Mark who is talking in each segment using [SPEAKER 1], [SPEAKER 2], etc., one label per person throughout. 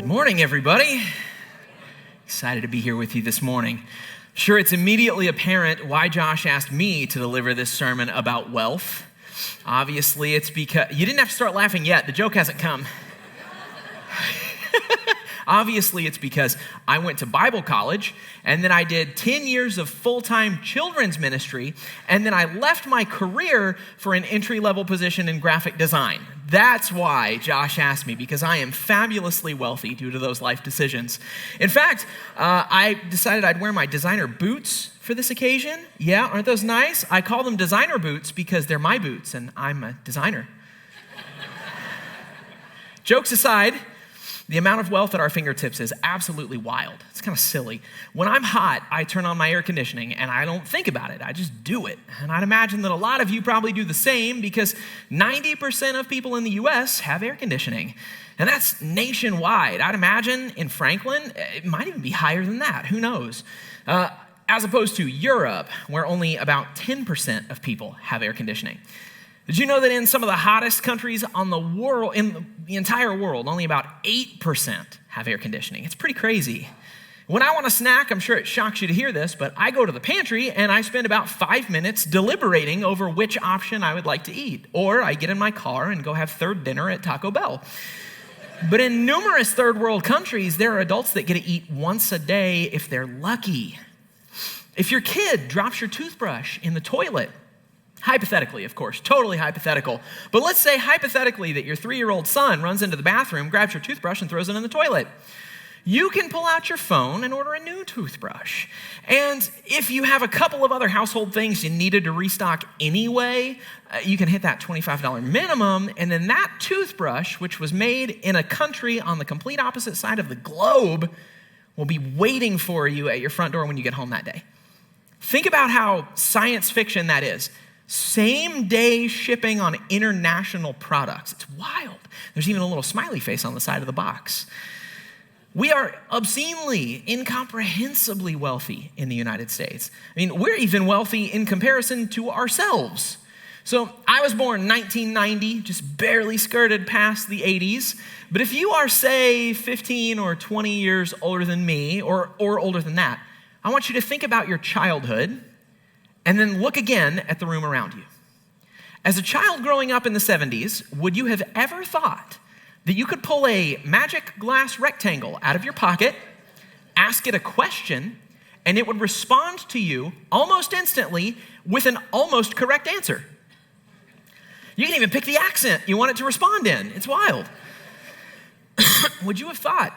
[SPEAKER 1] Morning, everybody. Excited to be here with you this morning. Sure, it's immediately apparent why Josh asked me to deliver this sermon about wealth. Obviously, it's because you didn't have to start laughing yet. The joke hasn't come. Obviously, it's because I went to Bible college, and then I did 10 years of full-time children's ministry, and then I left my career for an entry-level position in graphic design. That's why Josh asked me, because I am fabulously wealthy due to those life decisions. In fact, I decided I'd wear my designer boots for this occasion. Yeah, aren't those nice? I call them designer boots because they're my boots, and I'm a designer. Jokes aside, the amount of wealth at our fingertips is absolutely wild. It's kind of silly. When I'm hot, I turn on my air conditioning and I don't think about it. I just do it. And I'd imagine that a lot of you probably do the same because 90% of people in the U.S. have air conditioning. And that's nationwide. I'd imagine in Franklin, it might even be higher than that. Who knows? As opposed to Europe, where only about 10% of people have air conditioning. Did you know that in some of the hottest countries on the world, in the entire world, only about 8% have air conditioning? It's pretty crazy. When I want a snack, I'm sure it shocks you to hear this, but I go to the pantry and I spend about 5 minutes deliberating over which option I would like to eat. Or I get in my car and go have third dinner at Taco Bell. But in numerous third world countries, there are adults that get to eat once a day if they're lucky. If your kid drops your toothbrush in the toilet, hypothetically, of course, totally hypothetical. But let's say hypothetically that your 3-year-old son runs into the bathroom, grabs your toothbrush, and throws it in the toilet. You can pull out your phone and order a new toothbrush. And if you have a couple of other household things you needed to restock anyway, you can hit that $25 minimum, and then that toothbrush, which was made in a country on the complete opposite side of the globe, will be waiting for you at your front door when you get home that day. Think about how science fiction that is. Same-day shipping on international products. It's wild. There's even a little smiley face on the side of the box. We are obscenely, incomprehensibly wealthy in the United States. I mean, we're even wealthy in comparison to ourselves. So I was born 1990, just barely skirted past the 80s. But if you are, say, 15 or 20 years older than me, or older than that, I want you to think about your childhood and then look again at the room around you. As a child growing up in the 70s, would you have ever thought that you could pull a magic glass rectangle out of your pocket, ask it a question, and it would respond to you almost instantly with an almost correct answer? You can even pick the accent you want it to respond in. It's wild. Would you have thought,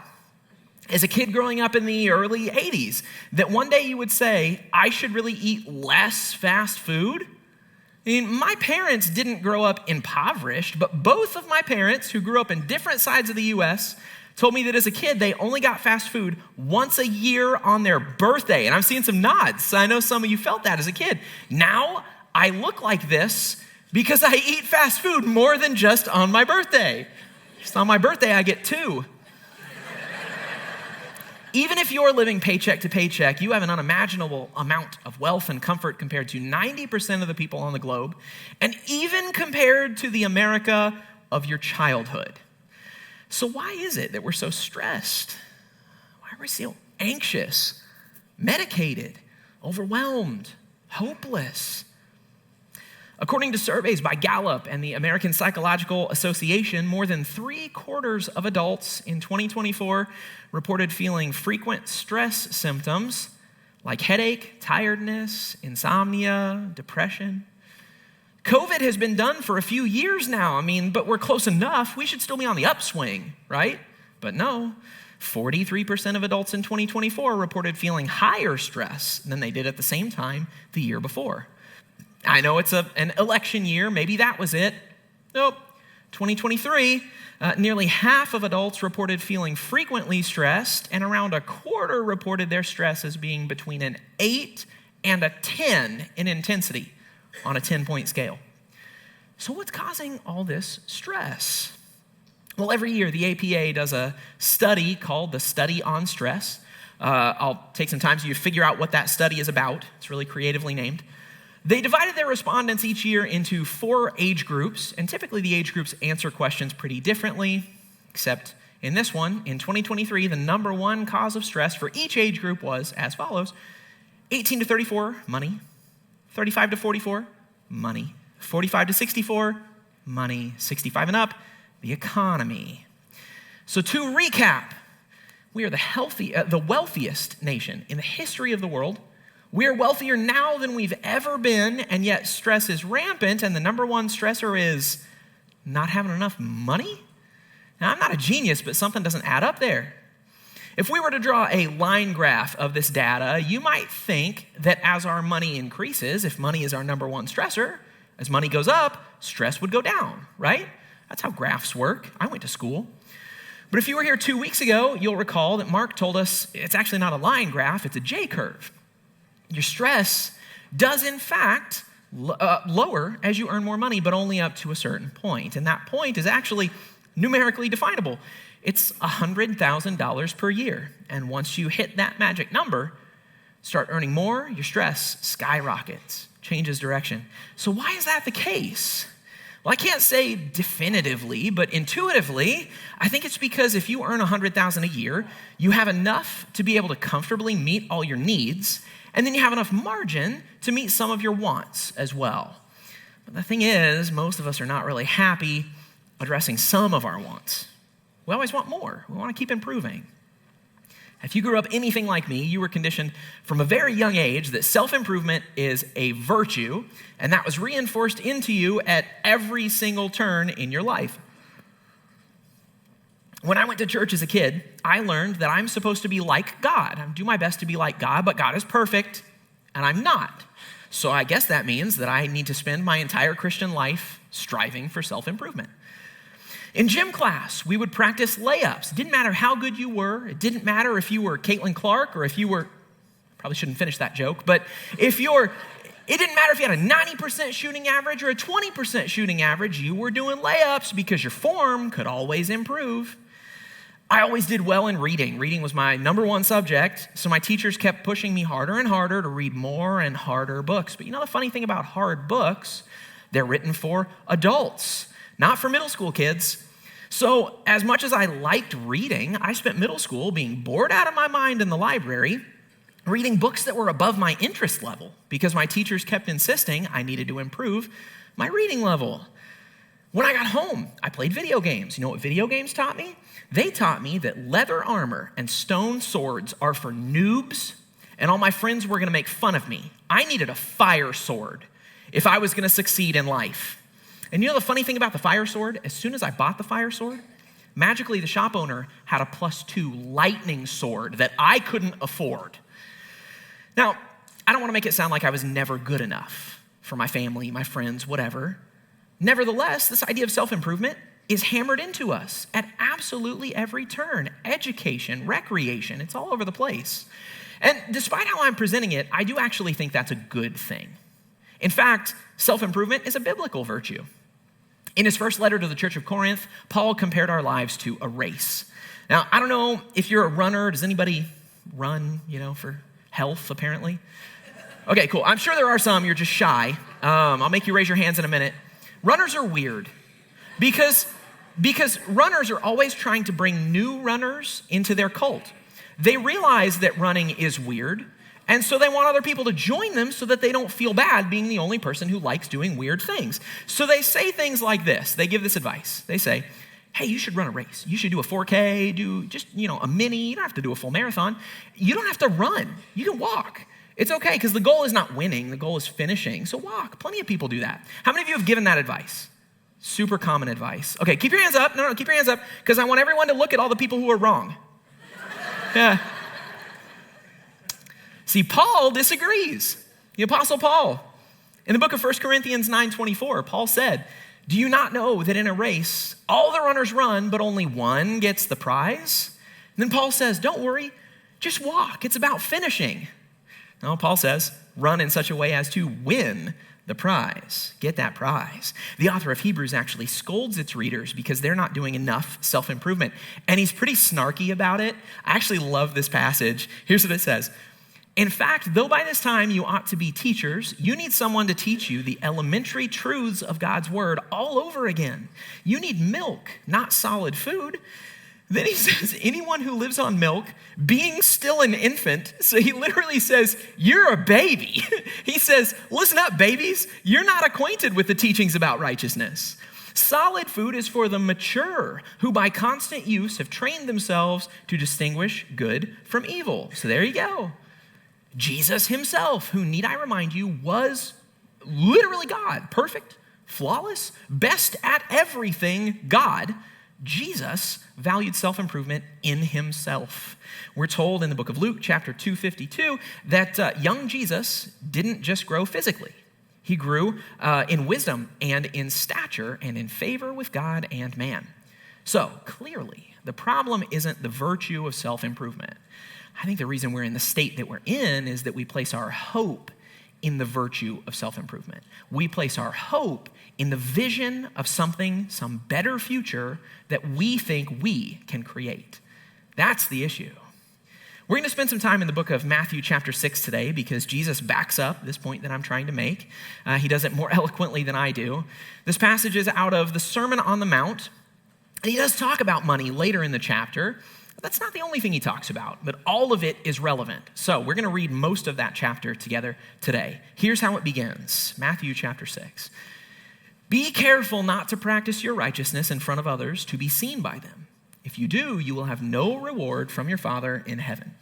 [SPEAKER 1] as a kid growing up in the early 80s, that one day you would say, I should really eat less fast food? I mean, my parents didn't grow up impoverished, but both of my parents, who grew up in different sides of the U.S., told me that as a kid, they only got fast food once a year on their birthday. And I'm seeing some nods. I know some of you felt that as a kid. Now, I look like this because I eat fast food more than just on my birthday. Just on my birthday, I get 2. Even if you're living paycheck to paycheck, you have an unimaginable amount of wealth and comfort compared to 90% of the people on the globe, and even compared to the America of your childhood. So why is it that we're so stressed? Why are we so anxious, medicated, overwhelmed, hopeless? According to surveys by Gallup and the American Psychological Association, more than 3/4 of adults in 2024 reported feeling frequent stress symptoms like headache, tiredness, insomnia, depression. COVID has been done for a few years now. But we're close enough. We should still be on the upswing, right? But no, 43% of adults in 2024 reported feeling higher stress than they did at the same time the year before. I know it's an election year. Maybe that was it. Nope. 2023, nearly half of adults reported feeling frequently stressed, and around a quarter reported their stress as being between an 8 and a 10 in intensity on a 10-point scale. So what's causing all this stress? Well, every year the APA does a study called the Study on Stress. I'll take some time so you figure out what that study is about. It's really creatively named. They divided their respondents each year into 4 age groups, and typically the age groups answer questions pretty differently, except In this one, in 2023, the number one cause of stress for each age group was as follows: 18 to 34, money; 35 to 44, money; 45 to 64, money; 65 and up, the economy. So to recap, we are the wealthiest nation in the history of the world. We are wealthier now than we've ever been, and yet stress is rampant, and the number one stressor is not having enough money? Now, I'm not a genius, but something doesn't add up there. If we were to draw a line graph of this data, you might think that as our money increases, if money is our number one stressor, as money goes up, stress would go down, right? That's how graphs work. I went to school. But if you were here 2 weeks ago, you'll recall that Mark told us it's actually not a line graph, it's a J-curve. Your stress does, in fact, lower as you earn more money, but only up to a certain point. And that point is actually numerically definable. It's $100,000 per year. And once you hit that magic number, start earning more, your stress skyrockets, changes direction. So why is that the case? Well, I can't say definitively, but intuitively, I think it's because if you earn $100,000 a year, you have enough to be able to comfortably meet all your needs, and then you have enough margin to meet some of your wants as well. But the thing is, most of us are not really happy addressing some of our wants. We always want more. We want to keep improving. If you grew up anything like me, you were conditioned from a very young age that self-improvement is a virtue, and that was reinforced into you at every single turn in your life. When I went to church as a kid, I learned that I'm supposed to be like God. I do my best to be like God, but God is perfect, and I'm not. So I guess that means that I need to spend my entire Christian life striving for self-improvement. In gym class, we would practice layups. It didn't matter how good you were. It didn't matter if you were Caitlin Clark or if you were, probably shouldn't finish that joke, but it didn't matter if you had a 90% shooting average or a 20% shooting average, you were doing layups because your form could always improve. I always did well in reading. Reading was my number one subject, so my teachers kept pushing me harder and harder to read more and harder books. But you know the funny thing about hard books? They're written for adults, not for middle school kids. So as much as I liked reading, I spent middle school being bored out of my mind in the library, reading books that were above my interest level because my teachers kept insisting I needed to improve my reading level. When I got home, I played video games. You know what video games taught me? They taught me that leather armor and stone swords are for noobs, and all my friends were going to make fun of me. I needed a fire sword if I was going to succeed in life. And you know the funny thing about the fire sword? As soon as I bought the fire sword, magically the shop owner had a +2 lightning sword that I couldn't afford. Now, I don't want to make it sound like I was never good enough for my family, my friends, whatever. Nevertheless, this idea of self-improvement is hammered into us at absolutely every turn. Education, recreation, it's all over the place. And despite how I'm presenting it, I do actually think that's a good thing. In fact, self-improvement is a biblical virtue. In his first letter to the church of Corinth, Paul compared our lives to a race. Now, I don't know if you're a runner. Does anybody run, for health, apparently? Okay, cool. I'm sure there are some. You're just shy. I'll make you raise your hands in a minute. Runners are weird because runners are always trying to bring new runners into their cult. They realize that running is weird, and so they want other people to join them so that they don't feel bad being the only person who likes doing weird things. So they say things like this. They give this advice. They say, hey, you should run a race. You should do a 4K, do just, a mini. You don't have to do a full marathon. You don't have to run. You can walk. It's okay because the goal is not winning. The goal is finishing. So walk. Plenty of people do that. How many of you have given that advice? Super common advice. Okay, keep your hands up. No, keep your hands up because I want everyone to look at all the people who are wrong. Yeah. See, Paul disagrees. The Apostle Paul. In the book of 1 Corinthians 9:24, Paul said, do you not know that in a race, all the runners run, but only one gets the prize? And then Paul says, don't worry, just walk. It's about finishing. No, Paul says, run in such a way as to win the prize. Get that prize. The author of Hebrews actually scolds its readers because they're not doing enough self-improvement. And he's pretty snarky about it. I actually love this passage. Here's what it says. In fact, though by this time you ought to be teachers, you need someone to teach you the elementary truths of God's word all over again. You need milk, not solid food. Then he says, anyone who lives on milk, being still an infant, so he literally says, you're a baby. He says, listen up, babies, you're not acquainted with the teachings about righteousness. Solid food is for the mature, who by constant use have trained themselves to distinguish good from evil. So there you go. Jesus himself, who, need I remind you, was literally God, perfect, flawless, best at everything God, Jesus valued self-improvement in himself. We're told in the book of Luke, chapter 252, that young Jesus didn't just grow physically. He grew in wisdom and in stature and in favor with God and man. So clearly, the problem isn't the virtue of self-improvement. I think the reason we're in the state that we're in is that we place our hope in the virtue of self-improvement. We place our hope in the vision of something, some better future that we think we can create. That's the issue. We're going to spend some time in the book of Matthew chapter 6 today because Jesus backs up this point that I'm trying to make. He does it more eloquently than I do. This passage is out of the Sermon on the Mount, and he does talk about money later in the chapter. That's not the only thing he talks about, but all of it is relevant. So we're going to read most of that chapter together today. Here's how it begins, Matthew chapter 6. Be careful not to practice your righteousness in front of others to be seen by them. If you do, you will have no reward from your Father in heaven.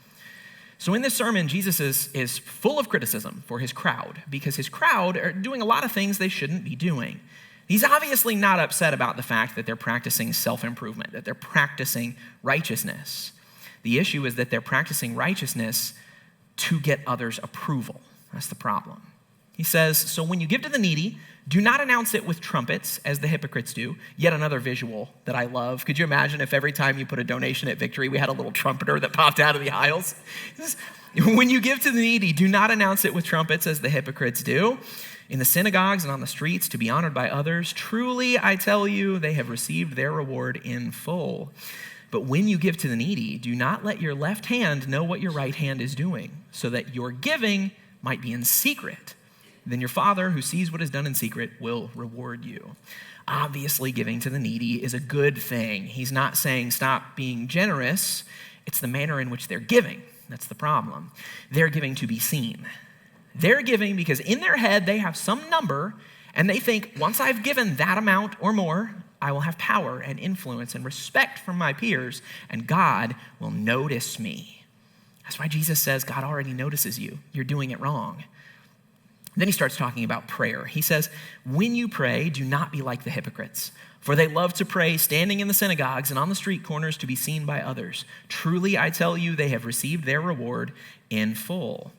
[SPEAKER 1] So in this sermon, Jesus is full of criticism for his crowd because his crowd are doing a lot of things they shouldn't be doing. He's obviously not upset about the fact that they're practicing self-improvement, that they're practicing righteousness. The issue is that they're practicing righteousness to get others' approval. That's the problem. He says, so when you give to the needy, do not announce it with trumpets, as the hypocrites do. Yet another visual that I love. Could you imagine if every time you put a donation at Victory, we had a little trumpeter that popped out of the aisles? When you give to the needy, do not announce it with trumpets, as the hypocrites do, in the synagogues and on the streets, to be honored by others. Truly, I tell you, they have received their reward in full. But when you give to the needy, do not let your left hand know what your right hand is doing, so that your giving might be in secret. Then your Father, who sees what is done in secret, will reward you. Obviously, giving to the needy is a good thing. He's not saying stop being generous. It's the manner in which they're giving. That's the problem. They're giving to be seen. They're giving because in their head, they have some number, and they think, once I've given that amount or more, I will have power and influence and respect from my peers, and God will notice me. That's why Jesus says God already notices you. You're doing it wrong. Then he starts talking about prayer. He says, when you pray, do not be like the hypocrites, for they love to pray standing in the synagogues and on the street corners to be seen by others. Truly, I tell you, they have received their reward in full.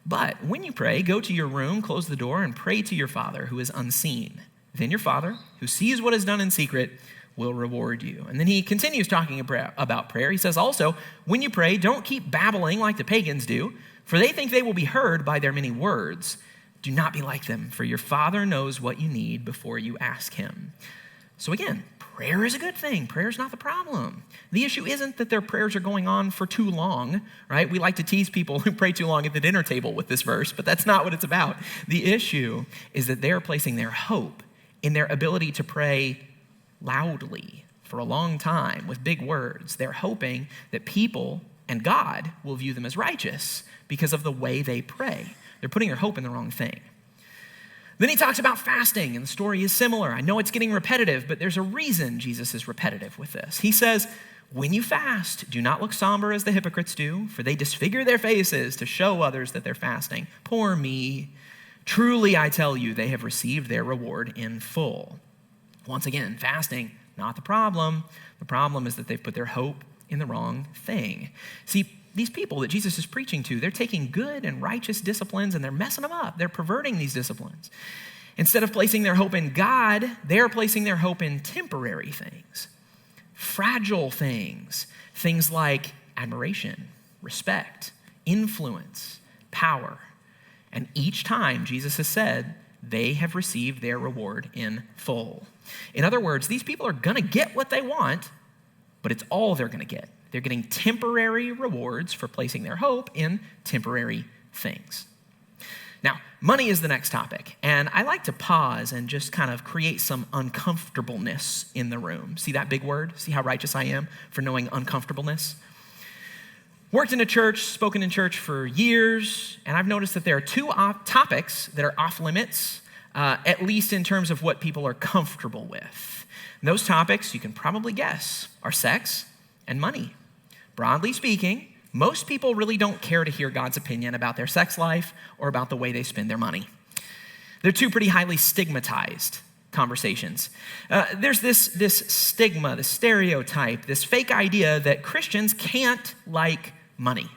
[SPEAKER 1] But when you pray, go to your room, close the door, and pray to your Father who is unseen. Then your Father, who sees what is done in secret, will reward you. And then he continues talking about prayer. He says also, when you pray, don't keep babbling like the pagans do, for they think they will be heard by their many words. Do not be like them, for your Father knows what you need before you ask him. So again, prayer is a good thing. Prayer is not the problem. The issue isn't that their prayers are going on for too long, right? We like to tease people who pray too long at the dinner table with this verse, but that's not what it's about. The issue is that they're placing their hope in their ability to pray loudly for a long time with big words. They're hoping that people and God will view them as righteous because of the way they pray. They're putting their hope in the wrong thing. Then he talks about fasting, and the story is similar. I know it's getting repetitive, but there's a reason Jesus is repetitive with this. He says, when you fast, do not look somber as the hypocrites do, for they disfigure their faces to show others that they're fasting. Poor me. Truly, I tell you, they have received their reward in full. Once again, fasting, not the problem. The problem is that they've put their hope in the wrong thing. See, these people that Jesus is preaching to, they're taking good and righteous disciplines and they're messing them up. They're perverting these disciplines. Instead of placing their hope in God, they're placing their hope in temporary things, fragile things, things like admiration, respect, influence, power. And each time Jesus has said, they have received their reward in full. In other words, these people are going to get what they want, but it's all they're going to get. They're getting temporary rewards for placing their hope in temporary things. Now, money is the next topic, and I like to pause and just kind of create some uncomfortableness in the room. See that big word? See how righteous I am for knowing uncomfortableness? Worked in a church, spoken in church for years, and I've noticed that there are two topics that are off limits, at least in terms of what people are comfortable with. And those topics, you can probably guess, are sex and money. Broadly speaking, most people really don't care to hear God's opinion about their sex life or about the way they spend their money. They're two pretty highly stigmatized conversations. There's this stigma, this stereotype, this fake idea that Christians can't like money.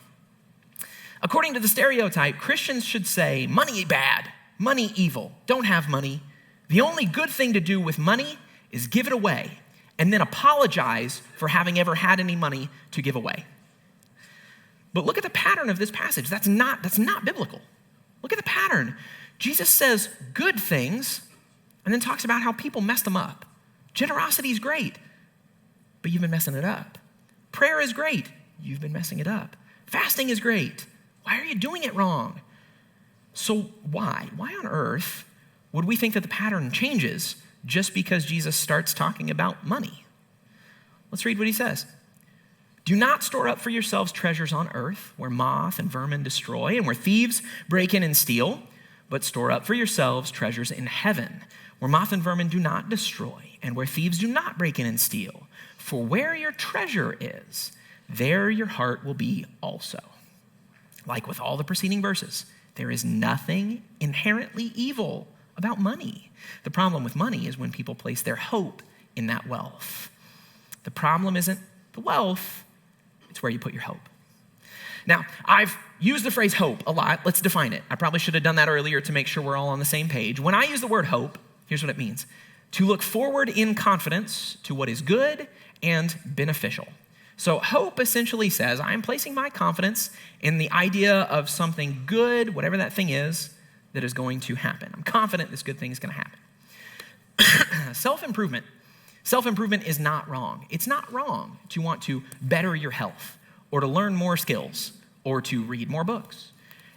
[SPEAKER 1] According to the stereotype, Christians should say, money bad, money evil, don't have money. The only good thing to do with money is give it away and then apologize for having ever had any money to give away. But look at the pattern of this passage. That's not biblical. Look at the pattern. Jesus says good things and then talks about how people messed them up. Generosity is great, but you've been messing it up. Prayer is great. You've been messing it up. Fasting is great. Why are you doing it wrong? So why? Why on earth would we think that the pattern changes just because Jesus starts talking about money? Let's read what he says. Do not store up for yourselves treasures on earth where moth and vermin destroy and where thieves break in and steal, but store up for yourselves treasures in heaven where moth and vermin do not destroy and where thieves do not break in and steal. For where your treasure is, there your heart will be also. Like with all the preceding verses, there is nothing inherently evil about money. The problem with money is when people place their hope in that wealth. The problem isn't the wealth, it's where you put your hope. Now, I've used the phrase hope a lot. Let's define it. I probably should have done that earlier to make sure we're all on the same page. When I use the word hope, here's what it means. To look forward in confidence to what is good and beneficial. So hope essentially says, I am placing my confidence in the idea of something good, whatever that thing is, that is going to happen. I'm confident this good thing is going to happen. Self-improvement. Self-improvement is not wrong. It's not wrong to want to better your health or to learn more skills or to read more books.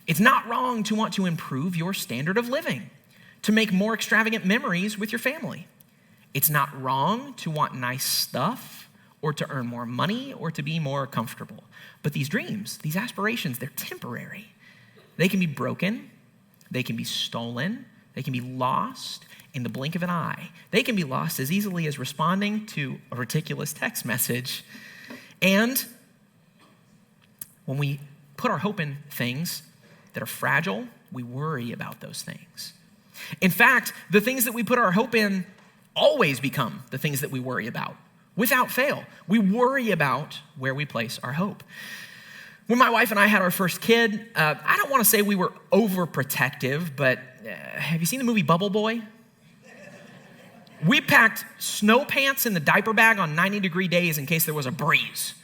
[SPEAKER 1] It's not wrong to want to improve your standard of living, to make more extravagant memories with your family. It's not wrong to want nice stuff or to earn more money or to be more comfortable. But these dreams, these aspirations, they're temporary. They can be broken, they can be stolen, they can be lost in the blink of an eye. They can be lost as easily as responding to a ridiculous text message. And when we put our hope in things that are fragile, we worry about those things. In fact, the things that we put our hope in always become the things that we worry about. Without fail, we worry about where we place our hope. When my wife and I had our first kid, I don't want to say we were overprotective, but have you seen the movie Bubble Boy? We packed snow pants in the diaper bag on 90-degree days in case there was a breeze.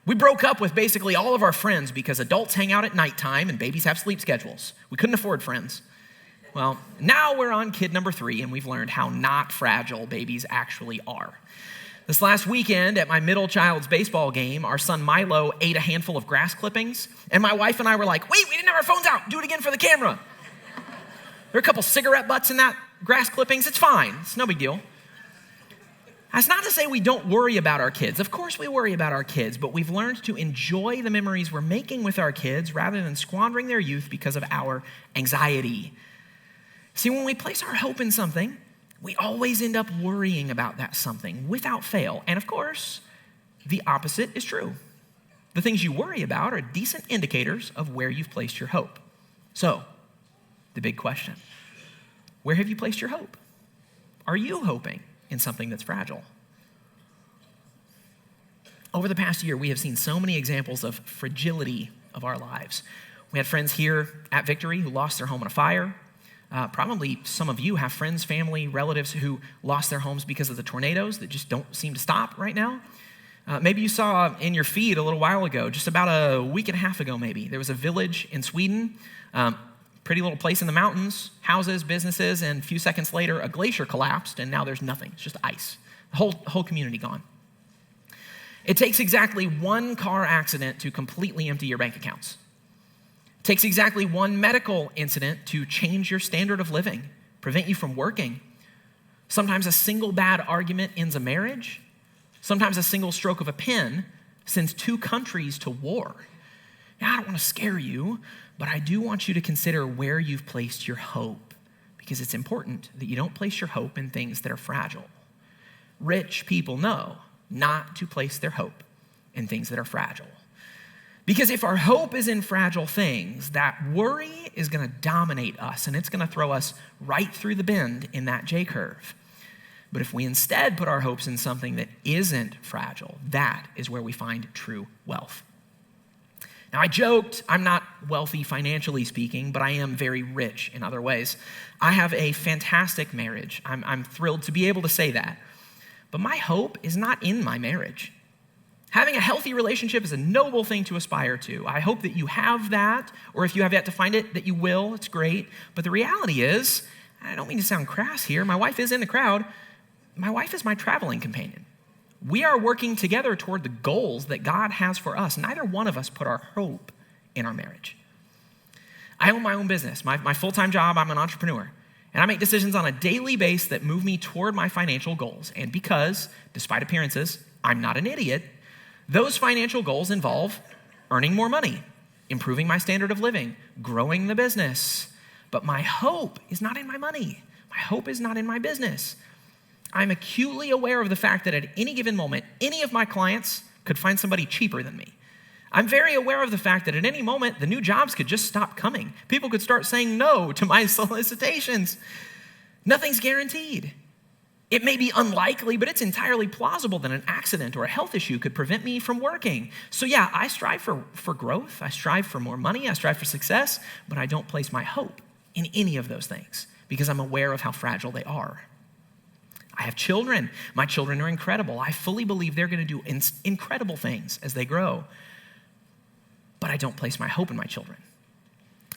[SPEAKER 1] We broke up with basically all of our friends because adults hang out at nighttime and babies have sleep schedules. We couldn't afford friends. Well, now we're on kid number 3 and we've learned how not fragile babies actually are. This last weekend at my middle child's baseball game, our son Milo ate a handful of grass clippings and my wife and I were like, wait, we didn't have our phones out. Do it again for the camera. There are a couple cigarette butts in that grass clippings. It's fine. It's no big deal. That's not to say we don't worry about our kids. Of course we worry about our kids, but we've learned to enjoy the memories we're making with our kids rather than squandering their youth because of our anxiety. See, when we place our hope in something, we always end up worrying about that something without fail. And of course, the opposite is true. The things you worry about are decent indicators of where you've placed your hope. So, the big question, where have you placed your hope? Are you hoping in something that's fragile? Over the past year, we have seen so many examples of fragility of our lives. We had friends here at Victory who lost their home in a fire. Probably some of you have friends, family, relatives who lost their homes because of the tornadoes that just don't seem to stop right now. Maybe you saw in your feed a little while ago, just about a week and a half ago maybe, there was a village in Sweden, pretty little place in the mountains, houses, businesses, and a few seconds later, a glacier collapsed, and now there's nothing. It's just ice. The whole community gone. It takes exactly one car accident to completely empty your bank accounts. It takes exactly one medical incident to change your standard of living, prevent you from working. Sometimes a single bad argument ends a marriage. Sometimes a single stroke of a pen sends two countries to war. Now, I don't want to scare you, but I do want you to consider where you've placed your hope, because it's important that you don't place your hope in things that are fragile. Rich people know not to place their hope in things that are fragile. Because if our hope is in fragile things, that worry is going to dominate us, and it's going to throw us right through the bend in that J-curve. But if we instead put our hopes in something that isn't fragile, that is where we find true wealth. Now, I joked I'm not wealthy financially speaking, but I am very rich in other ways. I have a fantastic marriage. I'm thrilled to be able to say that. But my hope is not in my marriage. Having a healthy relationship is a noble thing to aspire to. I hope that you have that, or if you have yet to find it, that you will. It's great. But the reality is, I don't mean to sound crass here, my wife is in the crowd. My wife is my traveling companion. We are working together toward the goals that God has for us. Neither one of us put our hope in our marriage. I own my own business. My full-time job, I'm an entrepreneur. And I make decisions on a daily basis that move me toward my financial goals. And because, despite appearances, I'm not an idiot, those financial goals involve earning more money, improving my standard of living, growing the business. But my hope is not in my money. My hope is not in my business. I'm acutely aware of the fact that at any given moment, any of my clients could find somebody cheaper than me. I'm very aware of the fact that at any moment, the new jobs could just stop coming. People could start saying no to my solicitations. Nothing's guaranteed. It may be unlikely, but it's entirely plausible that an accident or a health issue could prevent me from working. So yeah, I strive for growth. I strive for more money. I strive for success, but I don't place my hope in any of those things because I'm aware of how fragile they are. I have children. My children are incredible. I fully believe they're going to do incredible things as they grow, but I don't place my hope in my children.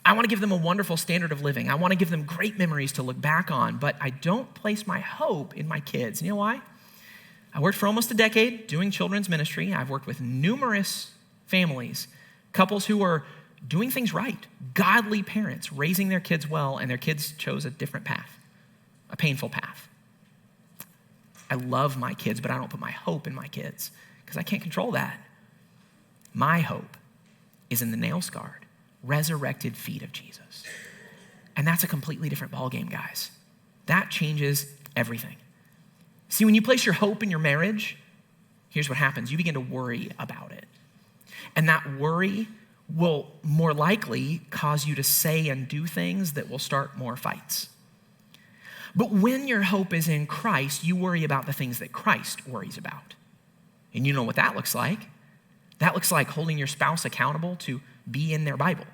[SPEAKER 1] I want to give them a wonderful standard of living. I want to give them great memories to look back on, but I don't place my hope in my kids. You know why? I worked for almost a decade doing children's ministry. I've worked with numerous families, couples who are doing things right, godly parents, raising their kids well, and their kids chose a different path, a painful path. I love my kids, but I don't put my hope in my kids because I can't control that. My hope is in the nail-scarred, resurrected feet of Jesus. And that's a completely different ballgame, guys. That changes everything. See, when you place your hope in your marriage, here's what happens. You begin to worry about it. And that worry will more likely cause you to say and do things that will start more fights. But when your hope is in Christ, you worry about the things that Christ worries about. And you know what that looks like. That looks like holding your spouse accountable to be in their Bible,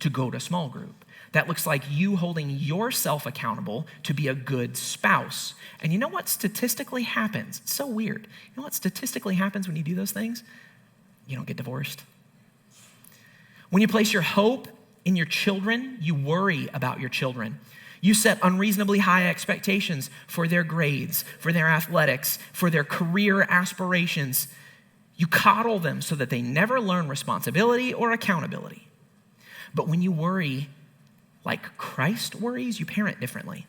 [SPEAKER 1] to go to small group. That looks like you holding yourself accountable to be a good spouse. And you know what statistically happens? It's so weird. You know what statistically happens when you do those things? You don't get divorced. When you place your hope in your children, you worry about your children. You set unreasonably high expectations for their grades, for their athletics, for their career aspirations. You coddle them so that they never learn responsibility or accountability. But when you worry like Christ worries, you parent differently.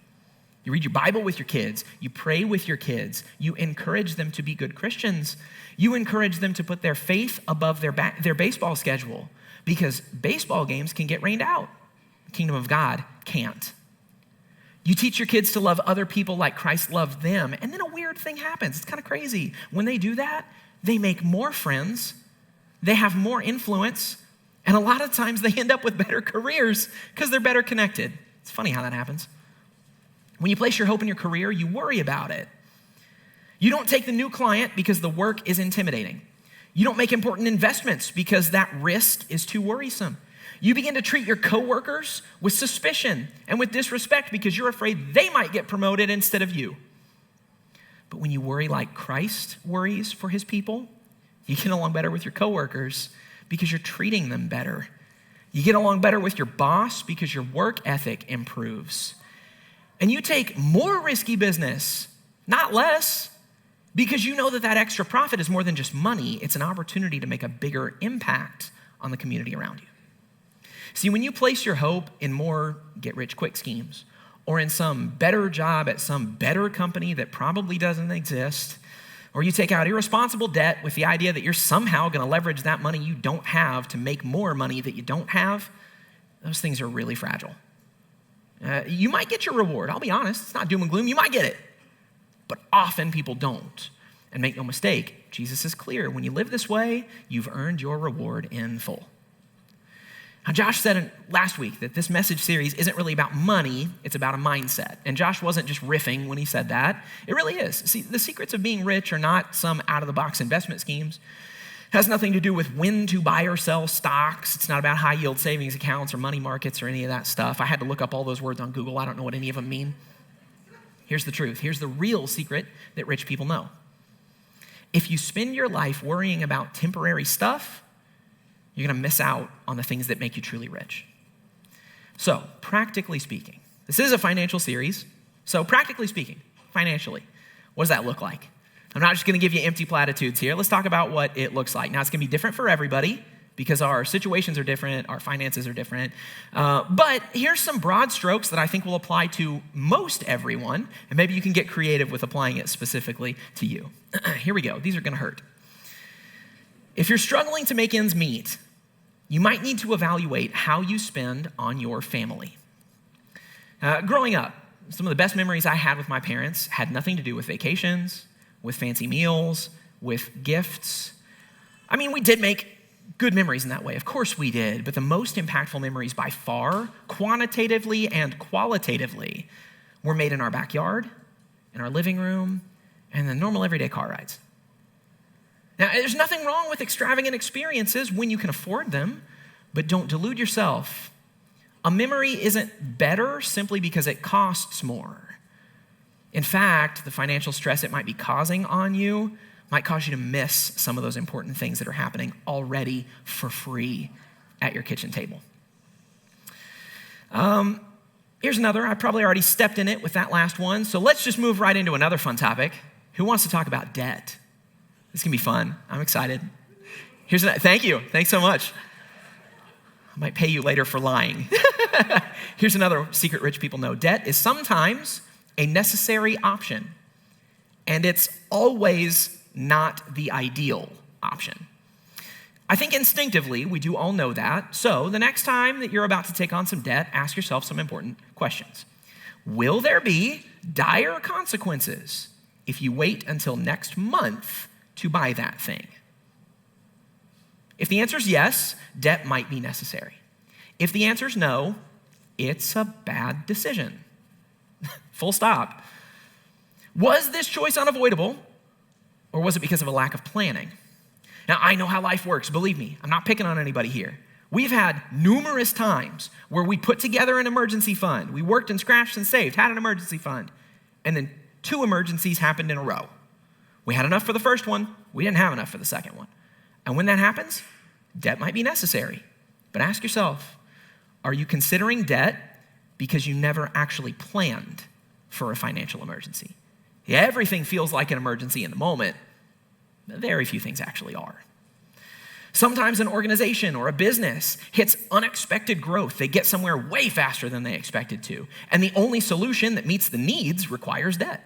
[SPEAKER 1] You read your Bible with your kids. You pray with your kids. You encourage them to be good Christians. You encourage them to put their faith above their baseball schedule because baseball games can get rained out. The kingdom of God can't. You teach your kids to love other people like Christ loved them. And then a weird thing happens. It's kind of crazy. When they do that, they make more friends. They have more influence. And a lot of times they end up with better careers because they're better connected. It's funny how that happens. When you place your hope in your career, you worry about it. You don't take the new client because the work is intimidating. You don't make important investments because that risk is too worrisome. You begin to treat your coworkers with suspicion and with disrespect because you're afraid they might get promoted instead of you. But when you worry like Christ worries for his people, you get along better with your coworkers because you're treating them better. You get along better with your boss because your work ethic improves. And you take more risky business, not less, because you know that that extra profit is more than just money. It's an opportunity to make a bigger impact on the community around you. See, when you place your hope in more get-rich-quick schemes or in some better job at some better company that probably doesn't exist, or you take out irresponsible debt with the idea that you're somehow going to leverage that money you don't have to make more money that you don't have, those things are really fragile. You might get your reward. I'll be honest. It's not doom and gloom. You might get it. But often people don't. And make no mistake, Jesus is clear. When you live this way, you've earned your reward in full. Now, Josh said last week that this message series isn't really about money, it's about a mindset. And Josh wasn't just riffing when he said that. It really is. See, the secrets of being rich are not some out-of-the-box investment schemes. It has nothing to do with when to buy or sell stocks. It's not about high-yield savings accounts or money markets or any of that stuff. I had to look up all those words on Google. I don't know what any of them mean. Here's the truth. Here's the real secret that rich people know. If you spend your life worrying about temporary stuff, you're going to miss out on the things that make you truly rich. So, practically speaking, this is a financial series. So, practically speaking, financially, what does that look like? I'm not just going to give you empty platitudes here. Let's talk about what it looks like. Now, it's going to be different for everybody because our situations are different, our finances are different. But here's some broad strokes that I think will apply to most everyone, and maybe you can get creative with applying it specifically to you. Here we go. These are going to hurt. If you're struggling to make ends meet, you might need to evaluate how you spend on your family. Growing up, some of the best memories I had with my parents had nothing to do with vacations, with fancy meals, with gifts. I mean, we did make good memories in that way. Of course we did, but the most impactful memories by far, quantitatively and qualitatively, were made in our backyard, in our living room, and the normal everyday car rides. Now, there's nothing wrong with extravagant experiences when you can afford them, but don't delude yourself. A memory isn't better simply because it costs more. In fact, the financial stress it might be causing on you might cause you to miss some of those important things that are happening already for free at your kitchen table. Here's another. I probably already stepped in it with that last one, so let's just move right into another fun topic. Who wants to talk about debt? This can be fun. I'm excited. Thank you. Thanks so much. I might pay you later for lying. Here's another secret rich people know. Debt is sometimes a necessary option, and it's always not the ideal option. I think instinctively we do all know that. So the next time that you're about to take on some debt, ask yourself some important questions. Will there be dire consequences if you wait until next month to buy that thing? If the answer is yes, debt might be necessary. If the answer is no, it's a bad decision. Full stop. Was this choice unavoidable, or was it because of a lack of planning? Now, I know how life works. Believe me, I'm not picking on anybody here. We've had numerous times where we put together an emergency fund. We worked and scratched and saved, had an emergency fund, and then 2 emergencies happened in a row. We had enough for the first one. We didn't have enough for the second one. And when that happens, debt might be necessary. But ask yourself, are you considering debt because you never actually planned for a financial emergency? Yeah, everything feels like an emergency in the moment. Very few things actually are. Sometimes an organization or a business hits unexpected growth. They get somewhere way faster than they expected to. And the only solution that meets the needs requires debt.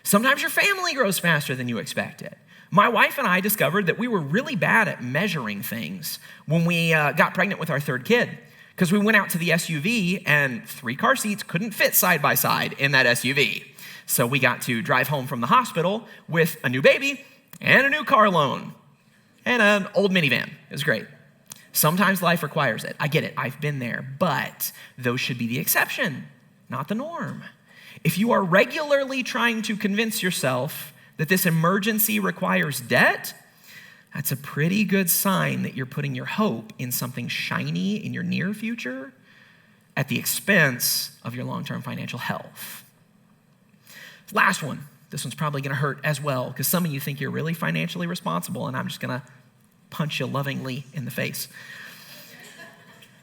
[SPEAKER 1] Sometimes your family grows faster than you expected. My wife and I discovered that we were really bad at measuring things when we got pregnant with our 3rd kid, because we went out to the SUV and 3 car seats couldn't fit side by side in that SUV. So we got to drive home from the hospital with a new baby and a new car loan and an old minivan. It was great. Sometimes life requires it. I get it. I've been there. But those should be the exception, not the norm. If you are regularly trying to convince yourself that this emergency requires debt, that's a pretty good sign that you're putting your hope in something shiny in your near future at the expense of your long-term financial health. Last one. This one's probably going to hurt as well because some of you think you're really financially responsible, and I'm just going to punch you lovingly in the face.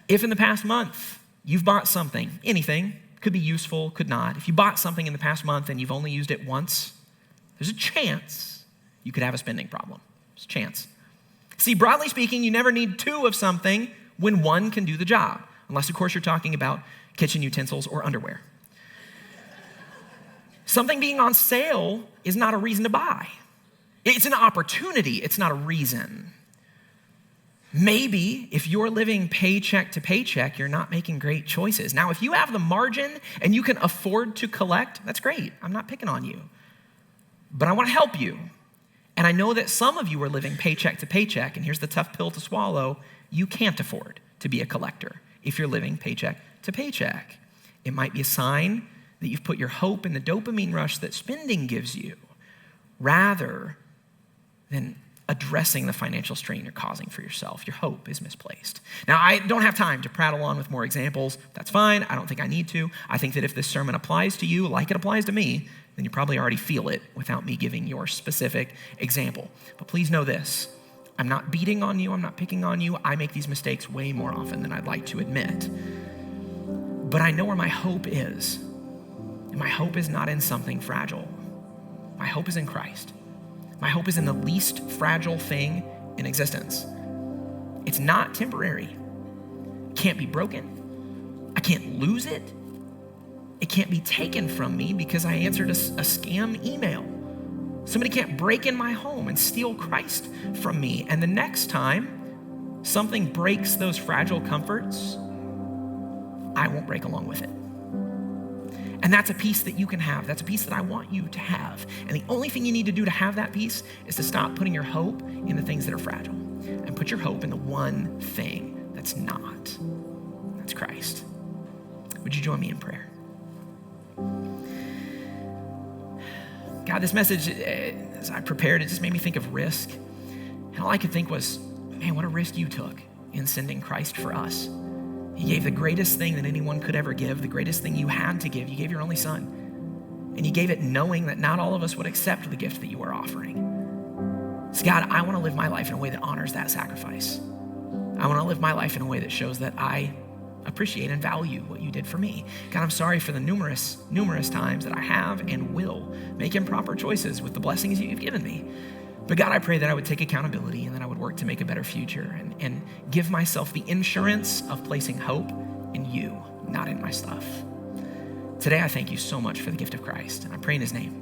[SPEAKER 1] If in the past month you've bought something, anything, could be useful, could not. If you bought something in the past month and you've only used it once, there's a chance you could have a spending problem. There's a chance. See, broadly speaking, you never need 2 of something when one can do the job, unless, of course, you're talking about kitchen utensils or underwear. Something being on sale is not a reason to buy. It's an opportunity, it's not a reason. Maybe if you're living paycheck to paycheck, you're not making great choices. Now, if you have the margin and you can afford to collect, that's great. I'm not picking on you. But I want to help you. And I know that some of you are living paycheck to paycheck, and here's the tough pill to swallow. You can't afford to be a collector if you're living paycheck to paycheck. It might be a sign that you've put your hope in the dopamine rush that spending gives you, rather than addressing the financial strain you're causing for yourself. Your hope is misplaced. Now, I don't have time to prattle on with more examples. That's fine. I don't think I need to. I think that if this sermon applies to you like it applies to me, then you probably already feel it without me giving your specific example. But please know this. I'm not beating on you. I'm not picking on you. I make these mistakes way more often than I'd like to admit. But I know where my hope is. And my hope is not in something fragile. My hope is in Christ. My hope is in the least fragile thing in existence. It's not temporary. It can't be broken. I can't lose it. It can't be taken from me because I answered a scam email. Somebody can't break in my home and steal Christ from me. And the next time something breaks those fragile comforts, I won't break along with it. And that's a peace that you can have. That's a peace that I want you to have. And the only thing you need to do to have that peace is to stop putting your hope in the things that are fragile and put your hope in the one thing that's not. That's Christ. Would you join me in prayer? God, this message, as I prepared, it just made me think of risk. And all I could think was, man, what a risk you took in sending Christ for us. He gave the greatest thing that anyone could ever give, the greatest thing you had to give. You gave your only son. And you gave it knowing that not all of us would accept the gift that you were offering. So God, I want to live my life in a way that honors that sacrifice. I want to live my life in a way that shows that I appreciate and value what you did for me. God, I'm sorry for the numerous times that I have and will make improper choices with the blessings you've given me. But God, I pray that I would take accountability and that I would work to make a better future and give myself the insurance of placing hope in you, not in my stuff. Today, I thank you so much for the gift of Christ, and I pray in his name.